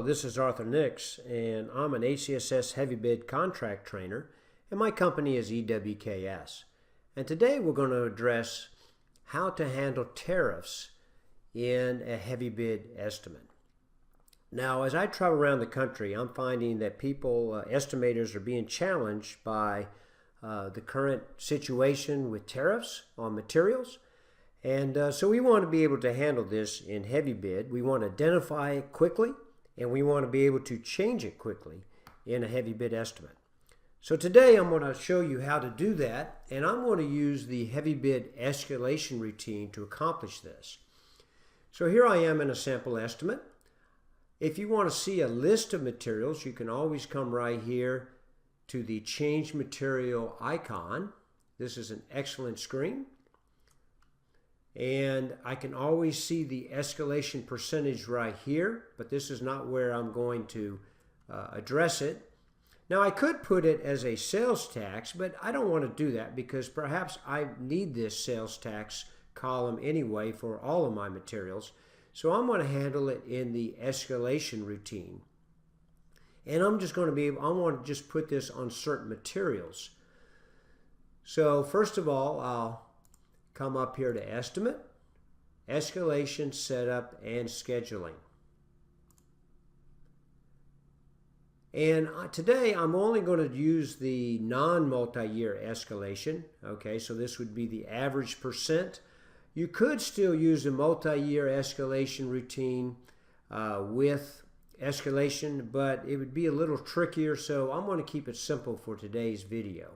this is Arthur Nix, and I'm an HCSS HeavyBid contract trainer, and my company is EWKS. And today we're going to address how to handle tariffs in a heavy bid estimate. Now, as I travel around the country, I'm finding that estimators are being challenged by the current situation with tariffs on materials. And so we want to be able to handle this in heavy bid. We want to identify it quickly, and we want to be able to change it quickly in a heavy bid estimate. So today I'm going to show you how to do that, and I'm going to use the heavy bid escalation routine to accomplish this. So here I am in a sample estimate. If you want to see a list of materials, you can always come right here to the change material icon. This is an excellent screen. And I can always see the escalation percentage right here, but this is not where I'm going to address it. Now, I could put it as a sales tax, but I don't want to do that because perhaps I need this sales tax column anyway for all of my materials. So I'm going to handle it in the escalation routine. And I'm just going to I want to just put this on certain materials. So first of all, I'll come up here to Estimate, Escalation, Setup, and Scheduling. And today I'm only going to use the non-multi-year escalation. Okay, so this would be the average percent. You could still use a multi-year escalation routine with escalation, but it would be a little trickier, so I'm going to keep it simple for today's video.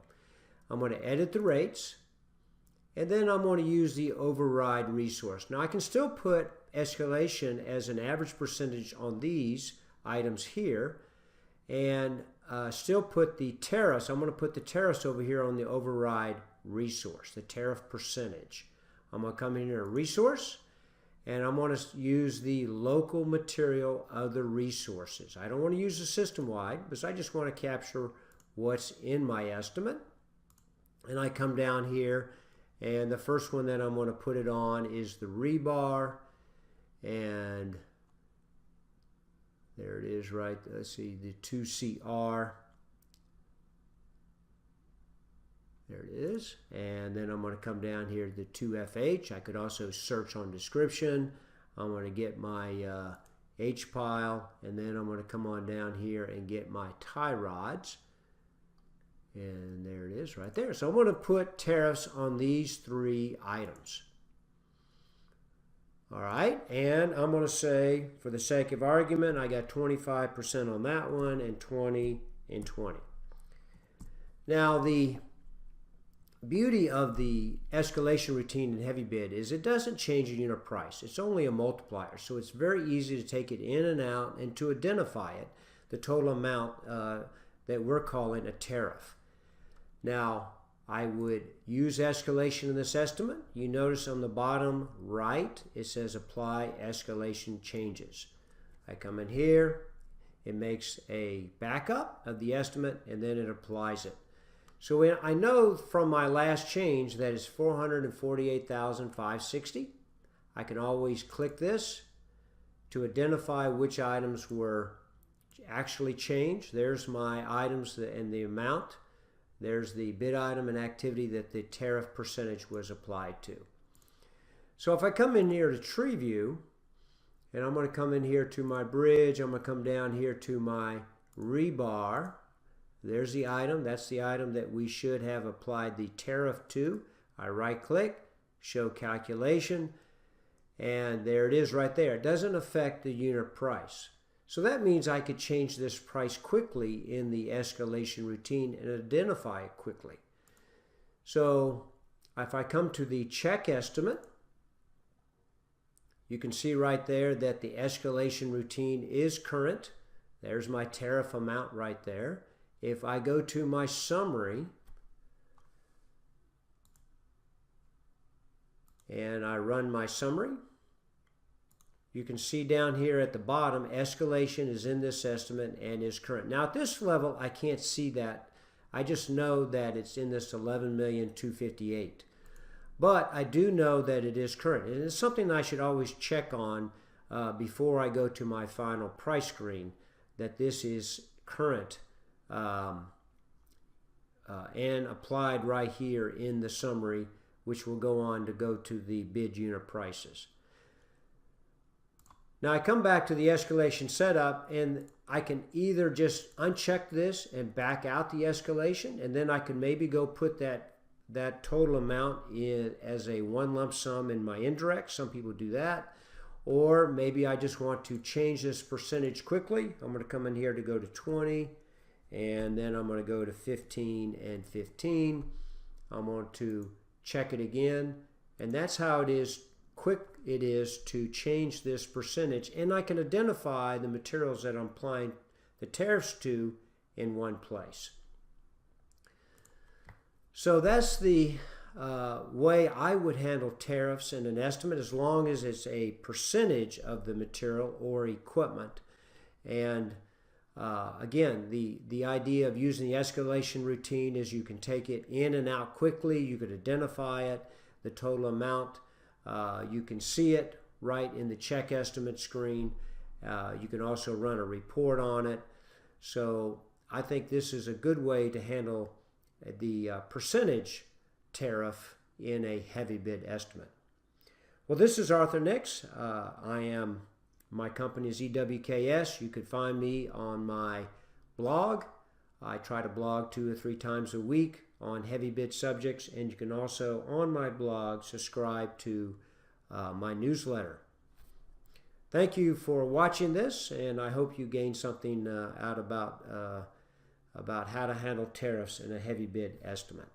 I'm going to edit the rates. And then I'm going to use the override resource. Now I can still put escalation as an average percentage on these items here and still put the tariffs. I'm going to put the tariffs over here on the override resource, the tariff percentage. I'm going to come in here to resource and I'm going to use the local material other resources. I don't want to use the system-wide because I just want to capture what's in my estimate. And I come down here. And the first one that I'm going to put it on is the rebar. And there it is right. Let's see, the 2CR. There it is. And then I'm going to come down here to the 2FH. I could also search on description. I'm going to get my H pile. And then I'm going to come on down here and get my tie rods. And there it is right there. So I'm going to put tariffs on these three items. All right, and I'm going to say, for the sake of argument, I got 25% on that one and 20 and 20. Now, the beauty of the escalation routine in heavy bid is it doesn't change the unit price. It's only a multiplier, so it's very easy to take it in and out and to identify it, the total amount that we're calling a tariff. Now, I would use escalation in this estimate. You notice on the bottom right, it says apply escalation changes. I come in here, it makes a backup of the estimate, and then it applies it. So I know from my last change that it's $448,560. I can always click this to identify which items were actually changed. There's my items and the amount. There's the bid item and activity that the tariff percentage was applied to. So if I come in here to tree view, and I'm going to come in here to my bridge, I'm going to come down here to my rebar. There's the item. That's the item that we should have applied the tariff to. I right click, show calculation, and there it is right there. It doesn't affect the unit price. So that means I could change this price quickly in the escalation routine and identify it quickly. So if I come to the check estimate, you can see right there that the escalation routine is current. There's my tariff amount right there. If I go to my summary and I run my summary, you can see down here at the bottom, escalation is in this estimate and is current. Now at this level, I can't see that. I just know that it's in this 11,258,000. But I do know that it is current. And it's something I should always check on before I go to my final price screen that this is current and applied right here in the summary, which will go on to go to the bid unit prices. Now I come back to the escalation setup, and I can either just uncheck this and back out the escalation, and then I can maybe go put that total amount in as a one lump sum in my indirect. Some people do that. Or maybe I just want to change this percentage quickly. I'm going to come in here to go to 20, and then I'm going to go to 15 and 15. I'm going to check it again, and that's how quick it is to change this percentage, and I can identify the materials that I'm applying the tariffs to in one place. So that's the way I would handle tariffs in an estimate, as long as it's a percentage of the material or equipment. And again, the idea of using the escalation routine is you can take it in and out quickly. You could identify it, the total amount. You can see it right in the check estimate screen. You can also run a report on it. So I think this is a good way to handle the percentage tariff in a heavy bid estimate. Well, this is Arthur Nix. My company is EWKS. You could find me on my blog. I try to blog 2 or 3 times a week on heavy bid subjects, and you can also on my blog subscribe to my newsletter. Thank you for watching this, and I hope you gained something out about how to handle tariffs in a heavy bid estimate.